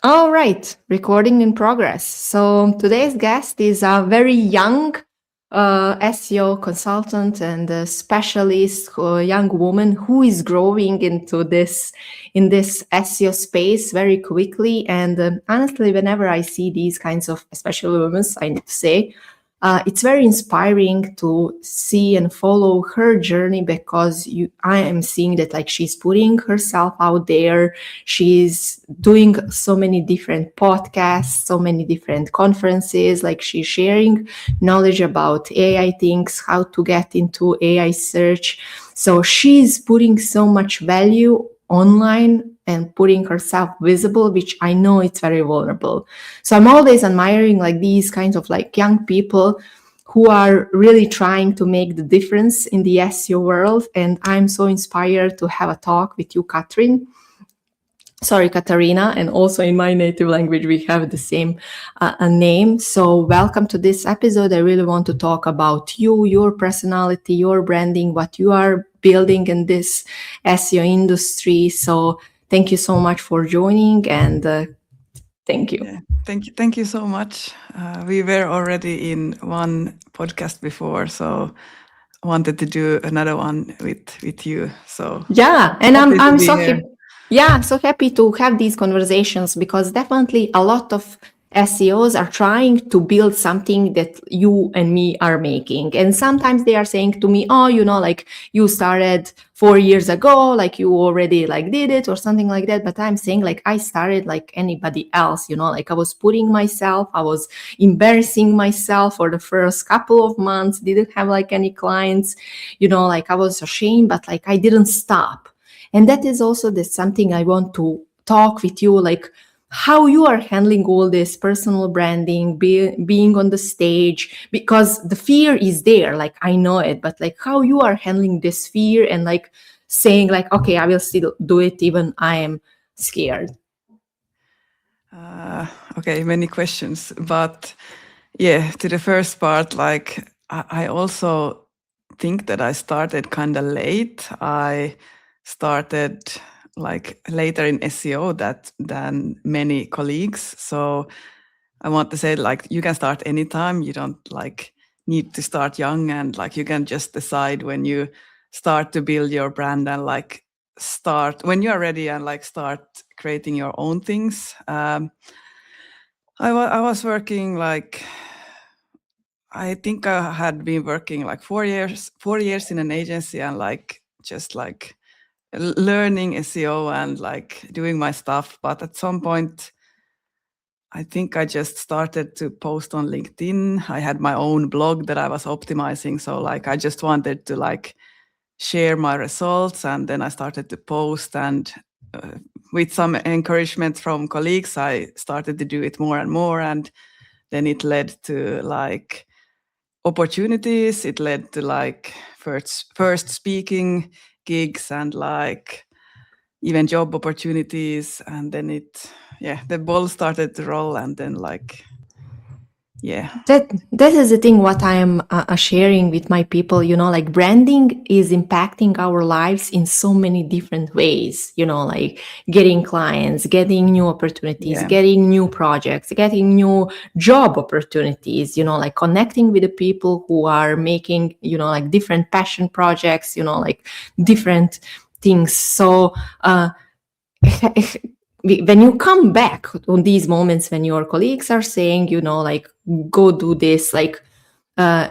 All right, recording in progress. So today's guest is a very young SEO consultant and a specialist, a young woman who is growing into this in this SEO space very quickly. And honestly, whenever I see these kinds of, especially women, I need to say, it's very inspiring to see and follow her journey because I am seeing that like she's putting herself out there. She's doing so many different podcasts, so many different conferences. Like she's sharing knowledge about AI things, how to get into AI search. So she's putting so much value online and putting herself visible, which I know it's very vulnerable. So I'm always admiring like these kinds of like young people who are really trying to make the difference in the SEO world. And I'm so inspired to have a talk with you, Katrin. Sorry, Katarina. And also in my native language, we have the same name. So welcome to this episode. I really want to talk about you, your personality, your branding, what you are building in this SEO industry. So thank you so much for joining and thank you. Yeah, thank you so much. We were already in one podcast before, so I wanted to do another one with you. So Yeah, and happy to I'm be so here. happy. Yeah, so happy to have these conversations because definitely a lot of SEOs are trying to build something that you and me are making. And sometimes they are saying to me, oh, like you started 4 years ago, like you already like did it or something like that. But I'm saying like I started like anybody else, like I was putting myself, I was embarrassing myself for the first couple of months, didn't have like any clients, like I was ashamed, but like I didn't stop. And that is also the something I want to talk with you, like how you are handling all this personal branding, being on the stage, because the fear is there, like I know it, but like how you are handling this fear and like saying like, okay, I will still do it even I am scared. Okay, many questions, but yeah, to the first part, like I also think that I started kind of late. I started like later in SEO than many colleagues. So I want to say like you can start anytime. You don't like need to start young, and like you can just decide when you start to build your brand and like start when you are ready and like start creating your own things. I was working like I think I had been working like 4 years in an agency and like just like learning SEO and like doing my stuff. But at some point, I think I just started to post on LinkedIn. I had my own blog that I was optimizing. So like I just wanted to like share my results, and then I started to post, and with some encouragement from colleagues, I started to do it more and more, and then it led to like opportunities. It led to like first speaking gigs and like even job opportunities, and then the ball started to roll, and then like yeah. That is the thing what I am sharing with my people, like branding is impacting our lives in so many different ways, like getting clients, getting new opportunities, Yeah. getting new projects, getting new job opportunities, like connecting with the people who are making, like different passion projects, like different things. So when you come back on these moments when your colleagues are saying, like, go do this, like, uh,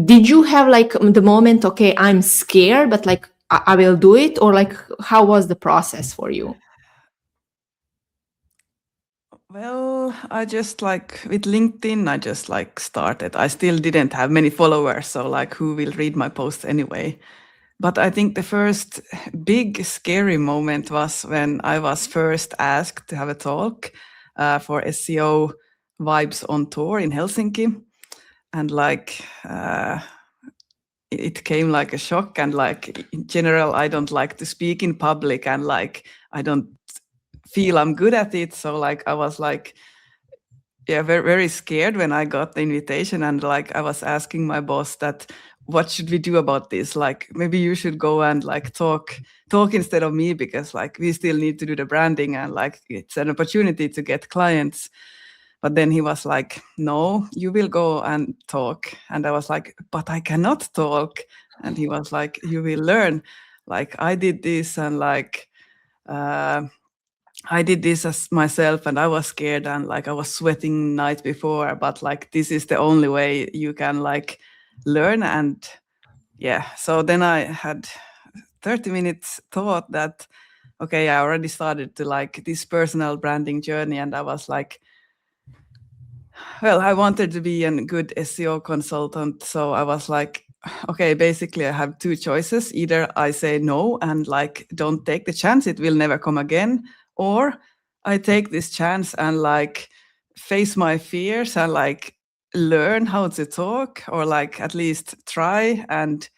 did you have like the moment, okay, I'm scared, but like, I will do it? Or like, how was the process for you? Well, I just like with LinkedIn, I just like started. I still didn't have many followers, so like who will read my posts anyway? But I think the first big scary moment was when I was first asked to have a talk for SEO Vibes on Tour in Helsinki. And like it came like a shock, and like in general I don't like to speak in public, and like I don't feel I'm good at it. So like I was like very, very scared when I got the invitation, and like I was asking my boss that what should we do about this? Like, maybe you should go and like talk instead of me, because like we still need to do the branding and like it's an opportunity to get clients. But then he was like, no, you will go and talk. And I was like, but I cannot talk. And he was like, you will learn. Like, I did this, and like I did this as myself, and I was scared, and like I was sweating night before, but like this is the only way you can like learn. And yeah, so then I had 30 minutes thought that, okay, I already started to like this personal branding journey, and I was like, well, I wanted to be a good SEO consultant. So I was like, okay, basically I have two choices. Either I say no and like don't take the chance, it will never come again, or I take this chance and like face my fears and like learn how to talk, or like at least try and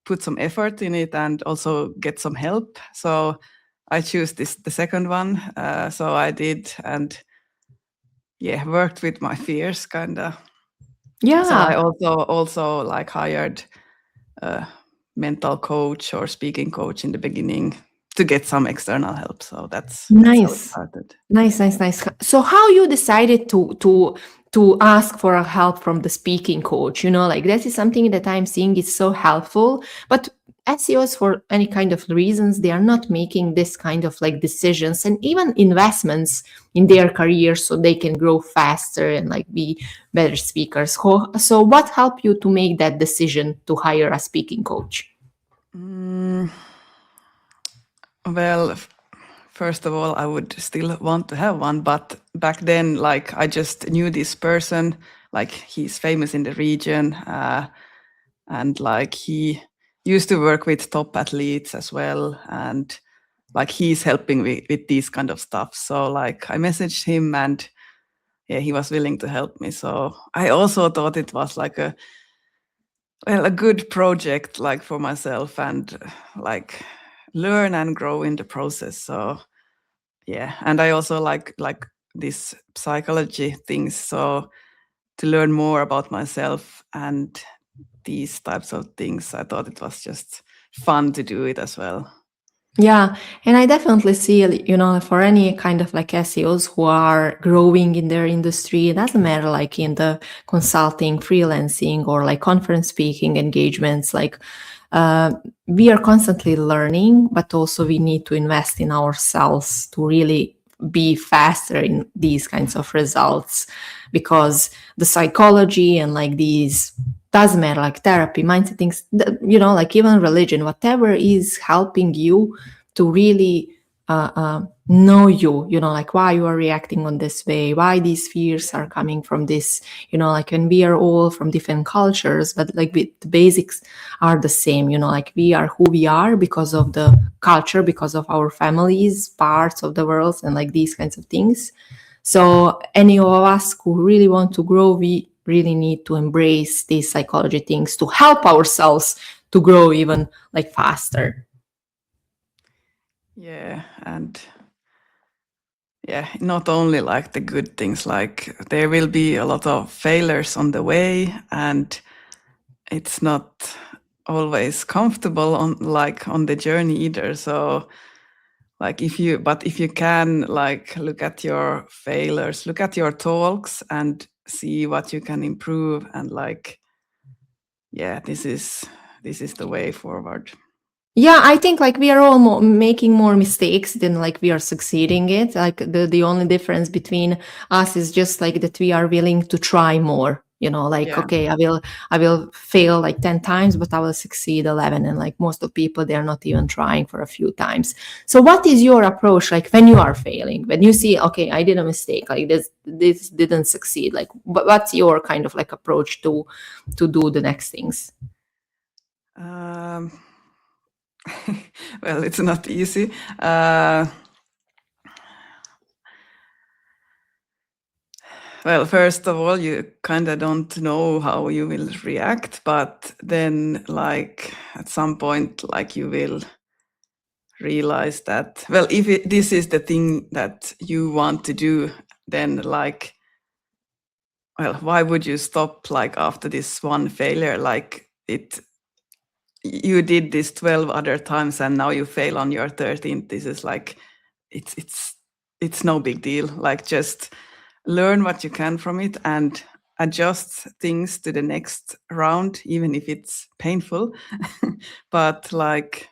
put some effort in it and also get some help. So I choose the second one. So I did, and yeah, worked with my fears kind of. So I Yeah. also like hired a mental coach or speaking coach in the beginning to get some external help. So that's how it Nice. started. Nice. So how you decided to ask for a help from the speaking coach? You know, like that is something that I'm seeing is so helpful. But SEOs, for any kind of reasons, they are not making this kind of like decisions and even investments in their career so they can grow faster and like be better speakers. So what helped you to make that decision to hire a speaking coach? Mm, well, first of all, I would still want to have one, but back then, like I just knew this person, like he's famous in the region, and like he used to work with top athletes as well, and like he's helping with these kind of stuff. So like I messaged him, and yeah, he was willing to help me. So I also thought it was like a good project, like for myself, and like learn and grow in the process. So yeah, and I also like this psychology things. So to learn more about myself and these types of things, I thought it was just fun to do it as well. Yeah, and I definitely see, you know, for any kind of like SEOs who are growing in their industry, it doesn't matter like in the consulting, freelancing, or like conference speaking engagements, like uh, we are constantly learning, but also we need to invest in ourselves to really be faster in these kinds of results, because the psychology and like these doesn't matter, like therapy, mindset things, you know, like even religion, whatever is helping you to really know you know, like why you are reacting on this way, why these fears are coming from this, you know, like when we are all from different cultures, but like the basics are the same, you know, like we are who we are because of the culture, because of our families, parts of the world, and like these kinds of things. So any of us who really want to grow, we really need to embrace these psychology things to help ourselves to grow even like faster. Yeah, and yeah, not only like the good things, like there will be a lot of failures on the way, and it's not always comfortable on the journey either. So like if you can like look at your failures, look at your talks and see what you can improve, and like yeah, this is the way forward. Yeah, I think like we are all making more mistakes than like we are succeeding it. Like the only difference between us is just like that we are willing to try more. You know, like Yeah. okay, I will fail like 10 times, but I will succeed 11. And like most of people, they're not even trying for a few times. So what is your approach like when you are failing? When you see, okay, I did a mistake, like this didn't succeed. Like what's your kind of like approach to do the next things? um, well, it's not easy. Well, first of all, you kind of don't know how you will react, but then like at some point, like you will realize that, well, if this is the thing that you want to do, then like, well, why would you stop like after this one failure? Like you did this 12 other times and now you fail on your 13th. This is like, it's no big deal. Like, just learn what you can from it and adjust things to the next round, even if it's painful. But like,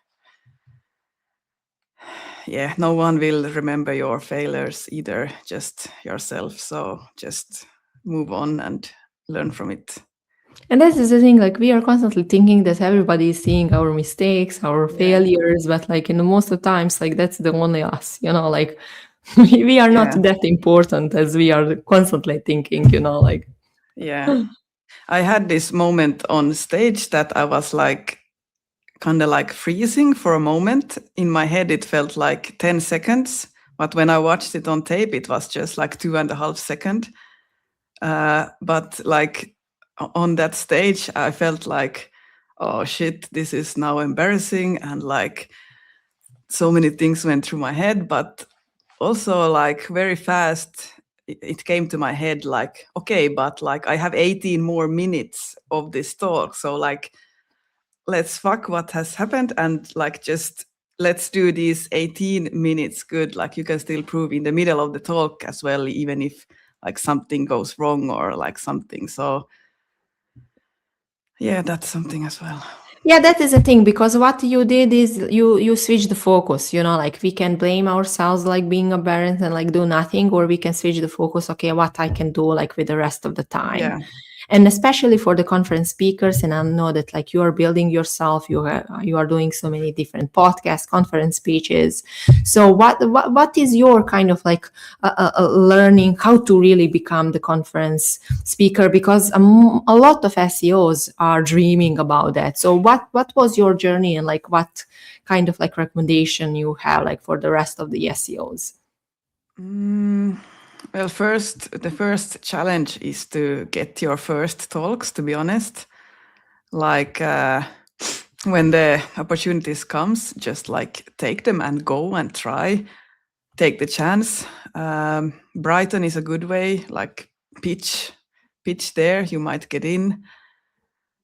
yeah, no one will remember your failures either, just yourself. So just move on and learn from it. And this is the thing, like we are constantly thinking that everybody is seeing our mistakes, our Yeah. failures, but like in most of the times, like that's the only us, like we are not Yeah. that important as we are constantly thinking, like. Yeah. I had this moment on stage that I was like kind of like freezing for a moment. In my head, it felt like 10 seconds. But when I watched it on tape, it was just like 2.5 seconds. But like on that stage, I felt like, oh shit, this is now embarrassing. And like so many things went through my head. But also like very fast, it came to my head like, okay, but like I have 18 more minutes of this talk. So like, let's fuck what has happened and like just let's do these 18 minutes good. Like you can still prove in the middle of the talk as well, even if like something goes wrong or like something. So yeah, that's something as well. Yeah, that is the thing, because what you did is you switch the focus, like we can blame ourselves like being a parent and like do nothing, or we can switch the focus, okay, what I can do like with the rest of the time. Yeah. And especially for the conference speakers, and I know that like you are building yourself, you are doing so many different podcasts, conference speeches. So what is your kind of like learning how to really become the conference speaker? Because a lot of SEOs are dreaming about that. So what was your journey, and like what kind of like recommendation you have like for the rest of the SEOs? Well, the first challenge is to get your first talks, to be honest. Like when the opportunities comes, just like take them and go and try, take the chance. Brighton is a good way, like pitch there, you might get in.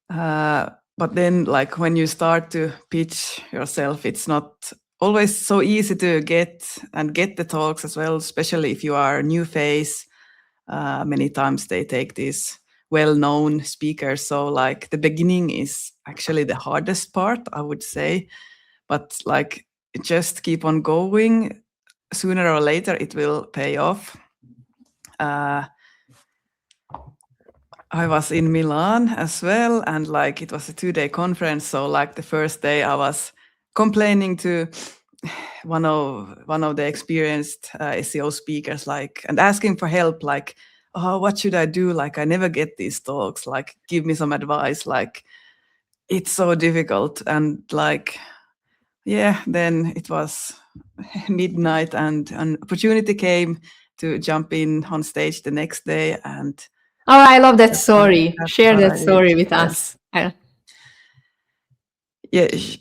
But then like when you start to pitch yourself, it's not always so easy to get the talks as well, especially if you are a new face. Many times they take these well-known speakers. So like the beginning is actually the hardest part, I would say. But like just keep on going. Sooner or later, it will pay off. I was in Milan as well, and like it was a 2-day conference. So like the first day, I was complaining to one of the experienced SEO speakers, like, and asking for help, like, oh, what should I do? Like, I never get these talks. Like, give me some advice. Like, it's so difficult. And like, yeah, then it was midnight, and an opportunity came to jump in on stage the next day, and Oh, I love that that's story. that's Share what that I did. story with Yeah. us. Yeah.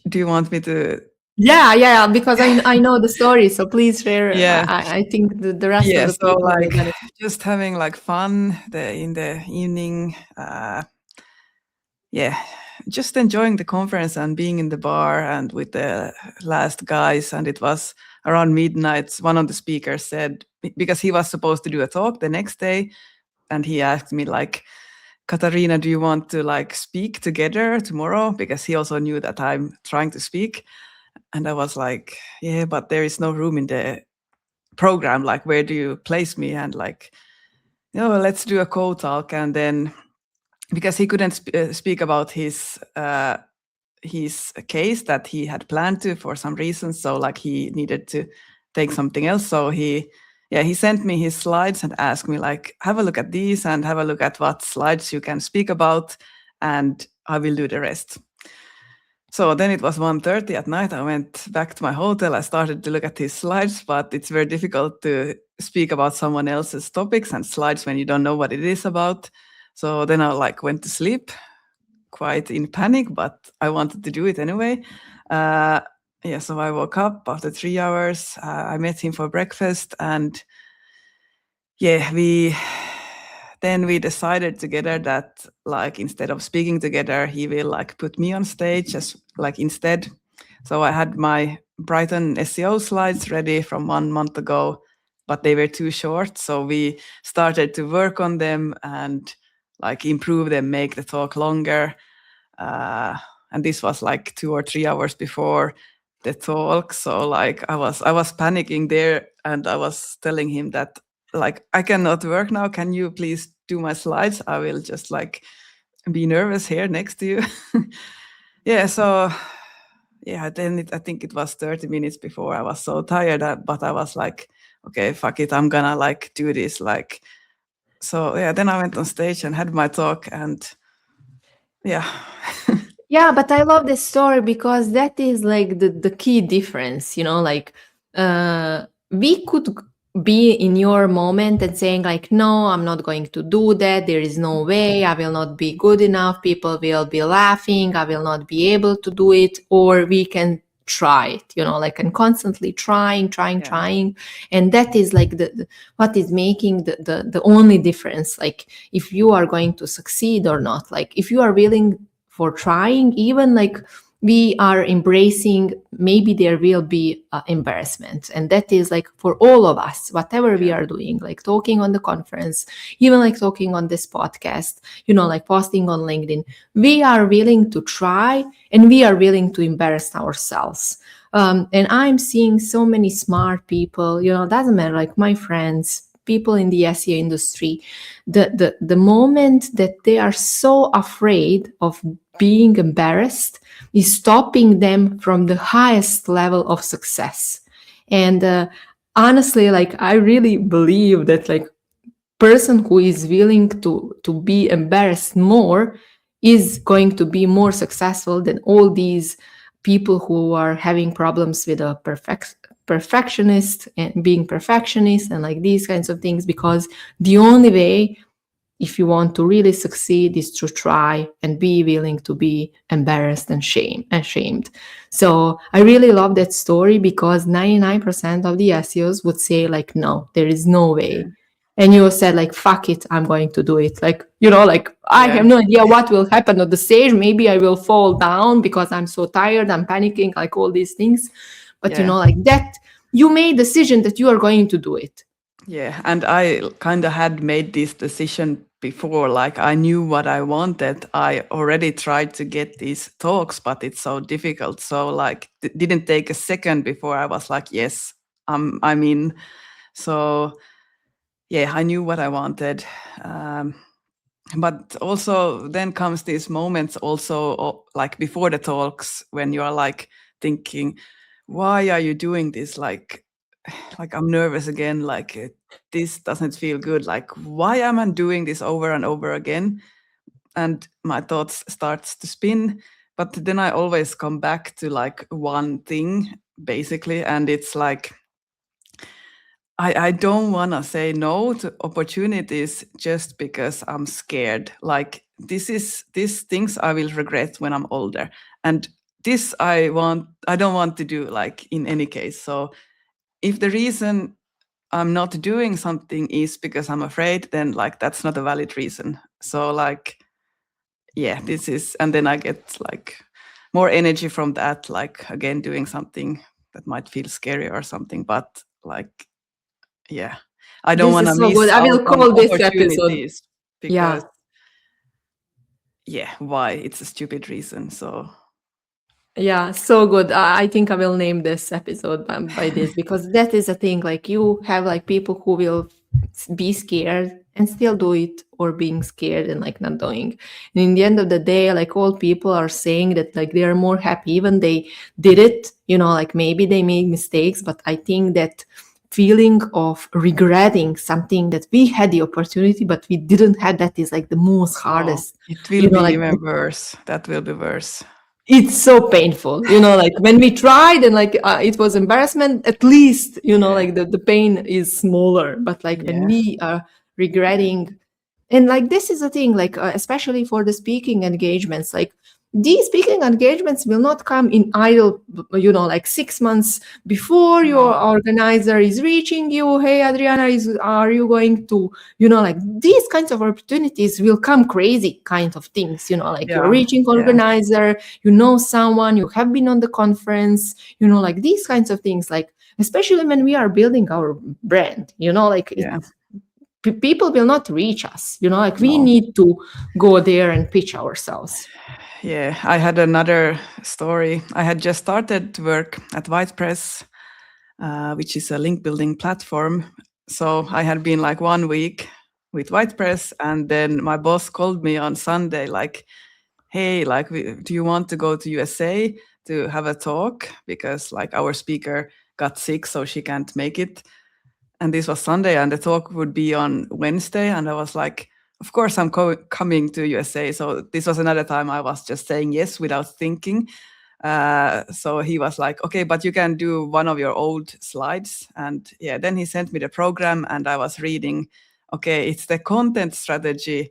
Do you want me to? Yeah, because I know the story, so please share. Yeah. I think the rest of Yeah. the So people will like benefit. just having like fun in the evening. Yeah, just enjoying the conference and being in the bar and with the last guys. And it was around midnight. One of the speakers said, because he was supposed to do a talk the next day, and he asked me like, Katarina, do you want to like speak together tomorrow? Because he also knew that I'm trying to speak. And I was like, yeah, but there is no room in the program. Like, where do you place me? And like, let's do a co-talk. And then because he couldn't speak about his case that he had planned to for some reason, so like he needed to take something else. So he sent me his slides and asked me like, have a look at these and have a look at what slides you can speak about, and I will do the rest. So then it was 1:30 at night. I went back to my hotel. I started to look at his slides, but it's very difficult to speak about someone else's topics and slides when you don't know what it is about. So then I like went to sleep, quite in panic, but I wanted to do it anyway. So I woke up after 3 hours. I met him for breakfast, and yeah, then we decided together that like instead of speaking together, he will like put me on stage as like instead. So I had my Brighton SEO slides ready from 1 month ago, but they were too short. So we started to work on them and like improve them, make the talk longer. And this was like 2 or 3 hours before the talk. So like I was panicking there, and I was telling him that like I cannot work now. Can you please do my slides? I will just like be nervous here next to you. Yeah. So yeah, then I think it was 30 minutes before I was so tired, but I was like, okay, fuck it, I'm gonna like do this. Like, so yeah, then I went on stage and had my talk, and yeah. Yeah, but I love this story because that is like the key difference, like we could be in your moment and saying like, no, I'm not going to do that. There is no way. I will not be good enough. People will be laughing. I will not be able to do it. Or we can try it, like and constantly trying, Yeah. trying. And that is like the what is making the only difference. Like if you are going to succeed or not, like if you are willing for trying, even like we are embracing, maybe there will be embarrassment, and that is like for all of us, whatever we Yeah. are doing, like talking on the conference, even like talking on this podcast, like posting on LinkedIn, we are willing to try and we are willing to embarrass ourselves. And I'm seeing so many smart people, doesn't matter, like my friends, people in the SEO industry, the moment that they are so afraid of being embarrassed is stopping them from the highest level of success. And honestly, like I really believe that like person who is willing to be embarrassed more is going to be more successful than all these people who are having problems with a perfectionist and being perfectionist and like these kinds of things, because the only way, if you want to really succeed, is to try and be willing to be embarrassed and shamed. So I really love that story because 99% of the SEOs would say like, no, there is no way. And you said like, fuck it, I'm going to do it. Like, like I have Yeah. no idea what will happen on the stage. Maybe I will fall down because I'm so tired, I'm panicking, like all these things. But Yeah. like that, you made decision that you are going to do it. Yeah. And I kind of had made this decision before. Like I knew what I wanted. I already tried to get these talks, but it's so difficult. So like didn't take a second before I was like, yes, I'm in. So yeah, I knew what I wanted. But also then comes these moments also like before the talks when you are like thinking, why are you doing this? Like I'm nervous again. Like this doesn't feel good. Like why am I doing this over and over again? And my thoughts starts to spin. But then I always come back to like one thing basically, and it's like I don't want to say no to opportunities just because I'm scared. Like these things I will regret when I'm older, and this I don't want to do like in any case. So if the reason I'm not doing something is because I'm afraid, then like that's not a valid reason. So like yeah, this is, and then I get like more energy from that, like again doing something that might feel scary or something, but like yeah, I don't This want to is so good. miss I will out on call this episode. opportunities because Yeah. yeah, why? It's a stupid reason. So Yeah, so good. I think I will name this episode by this, because that is a thing. Like you have like people who will be scared and still do it, or being scared and like not doing. And in the end of the day, like all people are saying that like they are more happy even they did it. Like maybe they made mistakes, but I think that feeling of regretting something that we had the opportunity but we didn't have, that is like the most oh, hardest. it will be Like even worse. That will be worse. it's so painful, like when we tried and like it was embarrassment, at least Yeah, like the pain is smaller, but like when yeah, we are yeah, regretting. And like this is a thing, like especially for the speaking engagements, like these speaking engagements will not come in idle, like 6 months before your No. organizer is reaching you. Hey, Adriana, are you going to, like these kinds of opportunities will come crazy kind of things, like you're Yeah. reaching Yeah. organizer, someone, you have been on the conference, like these kinds of things, like, especially when we are building our brand, like Yeah. people will not reach us, like we No. need to go there and pitch ourselves. Yeah, I had another story. I had just started to work at WhitePress, which is a link building platform. So I had been like 1 week with WhitePress, and then my boss called me on Sunday, like, "Hey, like, do you want to go to USA to have a talk? Because like our speaker got sick, so she can't make it." And this was Sunday, and the talk would be on Wednesday. And I was like, of course, I'm coming to USA. So this was another time I was just saying yes without thinking. So he was like, okay, but you can do one of your old slides. And yeah, then he sent me the program, and I was reading, okay, it's the content strategy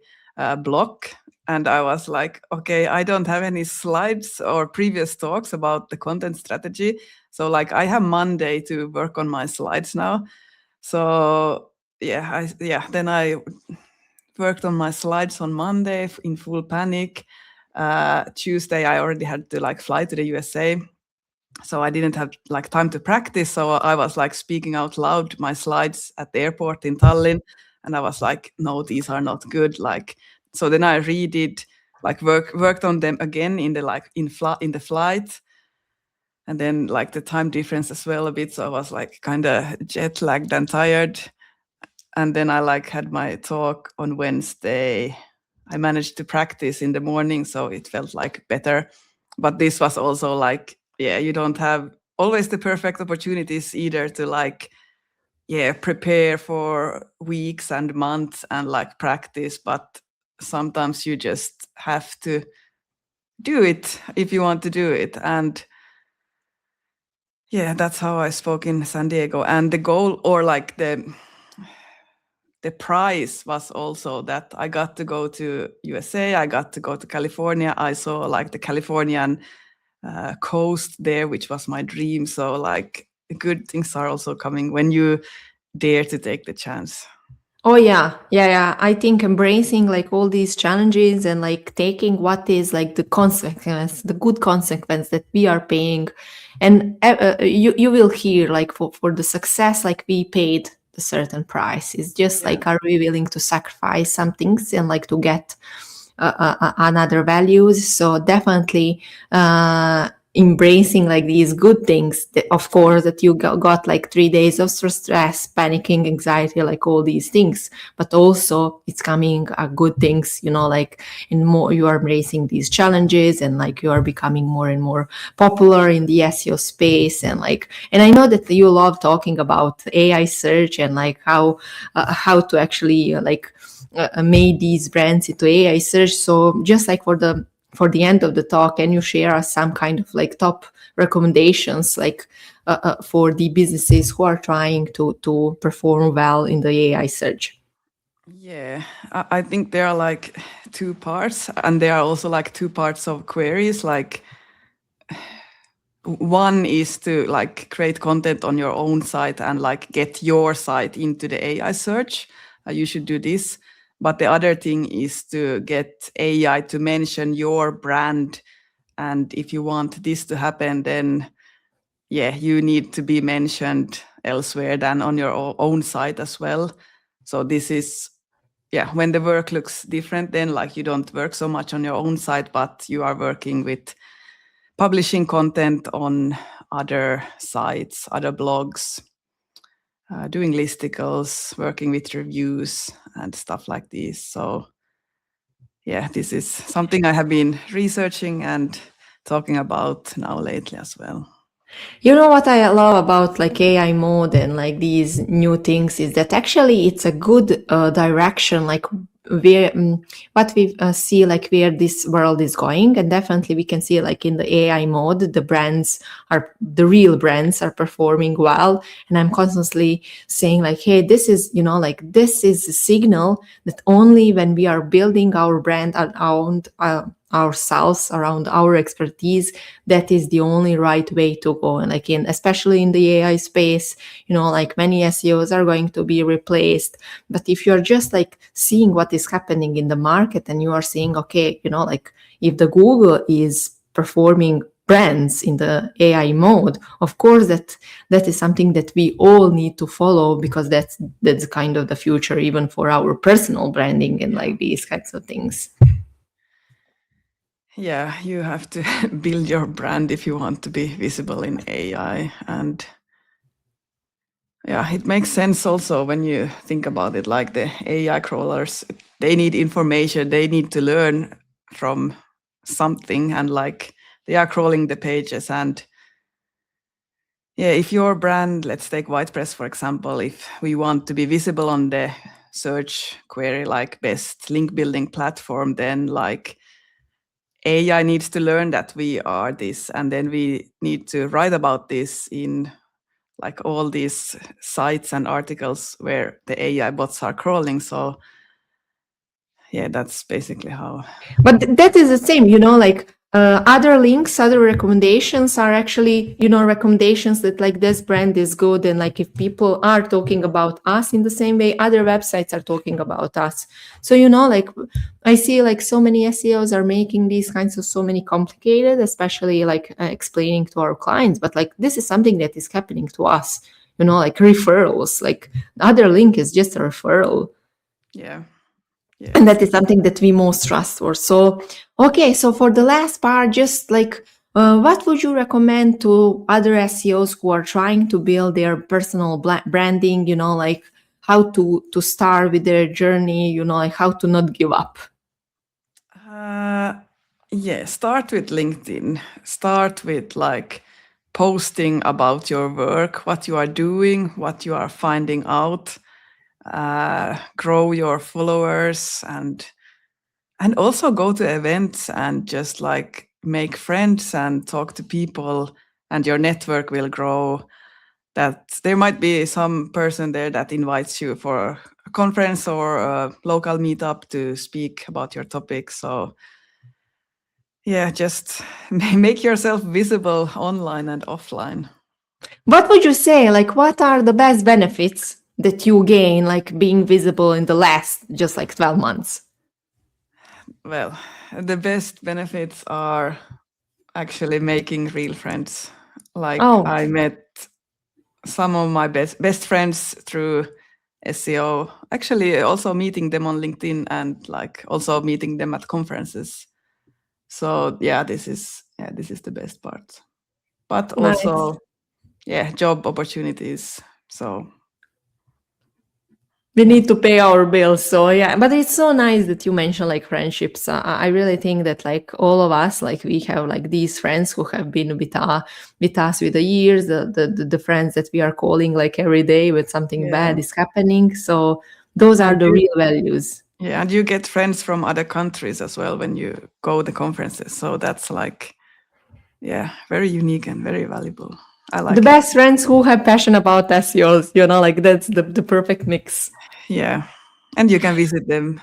block. And I was like, okay, I don't have any slides or previous talks about the content strategy. So like I have Monday to work on my slides now. So then I worked on my slides on Monday in full panic. Tuesday I already had to like fly to the USA, so I didn't have like time to practice. So I was like speaking out loud my slides at the airport in Tallinn, and I was like, no, these are not good. Like, so then I redid, like worked on them again in the flight, and then like the time difference as well a bit. So I was like kind of jet lagged and tired. And then I like had my talk on Wednesday. I managed to practice in the morning, so it felt like better. But this was also like, yeah, you don't have always the perfect opportunities either to like, yeah, prepare for weeks and months and like practice. But sometimes you just have to do it if you want to do it. And yeah, that's how I spoke in San Diego. And the goal, or like the prize, was also that I got to go to USA, I got to go to California. I saw like the Californian coast there, which was my dream. So like good things are also coming when you dare to take the chance. Oh yeah, yeah, yeah. I think embracing like all these challenges and like taking what is like the consequence, the good consequence that we are paying, and you will hear like for the success, like we paid a certain price. It's just Yeah. like, are we willing to sacrifice some things and like to get another values? So definitely embracing like these good things that, of course, that you got like 3 days of stress, panicking, anxiety, like all these things, but also it's coming good things, like in more you are embracing these challenges, and like you are becoming more and more popular in the SEO space. And I know that you love talking about AI search and like how to actually made these brands into AI search. So just like for the end of the talk, can you share us some kind of like top recommendations, like for the businesses who are trying to perform well in the AI search? Yeah, I think there are like two parts, and there are also like two parts of queries. Like one is to like create content on your own site and like get your site into the AI search. You should do this. But the other thing is to get AI to mention your brand. And if you want this to happen, then yeah, you need to be mentioned elsewhere than on your own site as well. So this is, yeah, when the work looks different, then like you don't work so much on your own site, but you are working with publishing content on other sites, other blogs, doing listicles, working with reviews and stuff like this. So yeah, this is something I have been researching and talking about now lately as well. You know what I love about like AI mode and like these new things is that actually it's a good direction, like where what we see, like where this world is going. And definitely we can see like in the AI mode, the real brands are performing well. And I'm constantly saying like, hey, this is, like this is a signal that only when we are building our brand ourselves, around our expertise, that is the only right way to go. And like especially in the AI space, like many SEOs are going to be replaced. But if you're just like seeing what is happening in the market and you are saying, okay, like if the Google is performing brands in the AI mode, of course that is something that we all need to follow, because that's kind of the future, even for our personal branding and like these kinds of things. Yeah, you have to build your brand if you want to be visible in AI. And yeah, it makes sense also when you think about it, like the AI crawlers, they need information, they need to learn from something, and like they are crawling the pages. And yeah, if your brand, let's take WhitePress for example, if we want to be visible on the search query like best link building platform, then like AI needs to learn that we are this, and then we need to write about this in like all these sites and articles where the AI bots are crawling. So yeah, that's basically how. But that is the same, like other links, other recommendations are actually, recommendations that like this brand is good. And like if people are talking about us in the same way, other websites are talking about us. So, like I see like so many SEOs are making these kinds of so many complicated, especially like explaining to our clients. But like this is something that is happening to us, like referrals, like other link is just a referral. Yeah. Yeah, And that is something that we most trust for. So, okay, so for the last part, just like what would you recommend to other SEOs who are trying to build their personal branding, like how to start with their journey, like how to not give up? Yeah, start with LinkedIn. Start with like posting about your work, what you are doing, what you are finding out. Grow your followers, and also go to events and just like make friends and talk to people, and your network will grow. That there might be some person there that invites you for a conference or a local meetup to speak about your topic. So yeah, just make yourself visible online and offline. What would you say, like what are the best benefits that you gain, like being visible in the last just like 12 months? Well, the best benefits are actually making real friends. Like Oh, I met some of my best friends through SEO. Actually, also meeting them on LinkedIn, and like also meeting them at conferences. So yeah, this is the best part. But nice. also, yeah, job opportunities. So We yeah, need to pay our bills. So yeah, but it's so nice that you mentioned like friendships. I really think that like all of us, like we have like these friends who have been with us with the years, the friends that we are calling like every day when something yeah, bad is happening. So those are and the real values. yeah, and you get friends from other countries as well when you go the conferences. So that's like, yeah, very unique and very valuable. I The like it. best friends who have passion about SEOs, like that's the perfect mix. Yeah, and you can visit them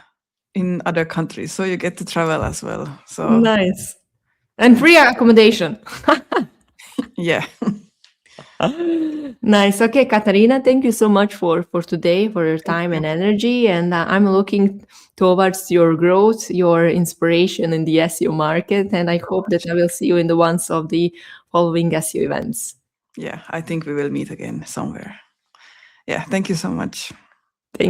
in other countries, so you get to travel as well. So Nice. And yeah, free accommodation. yeah, Nice. Okay, Katarina, thank you so much for today, for your thank time you. and energy. And I'm looking towards your growth, your inspiration in the SEO market. And I So hope that much. I will see you in the ones of the following SEO events. Yeah, I think we will meet again somewhere. Yeah, thank you so much. Thank you.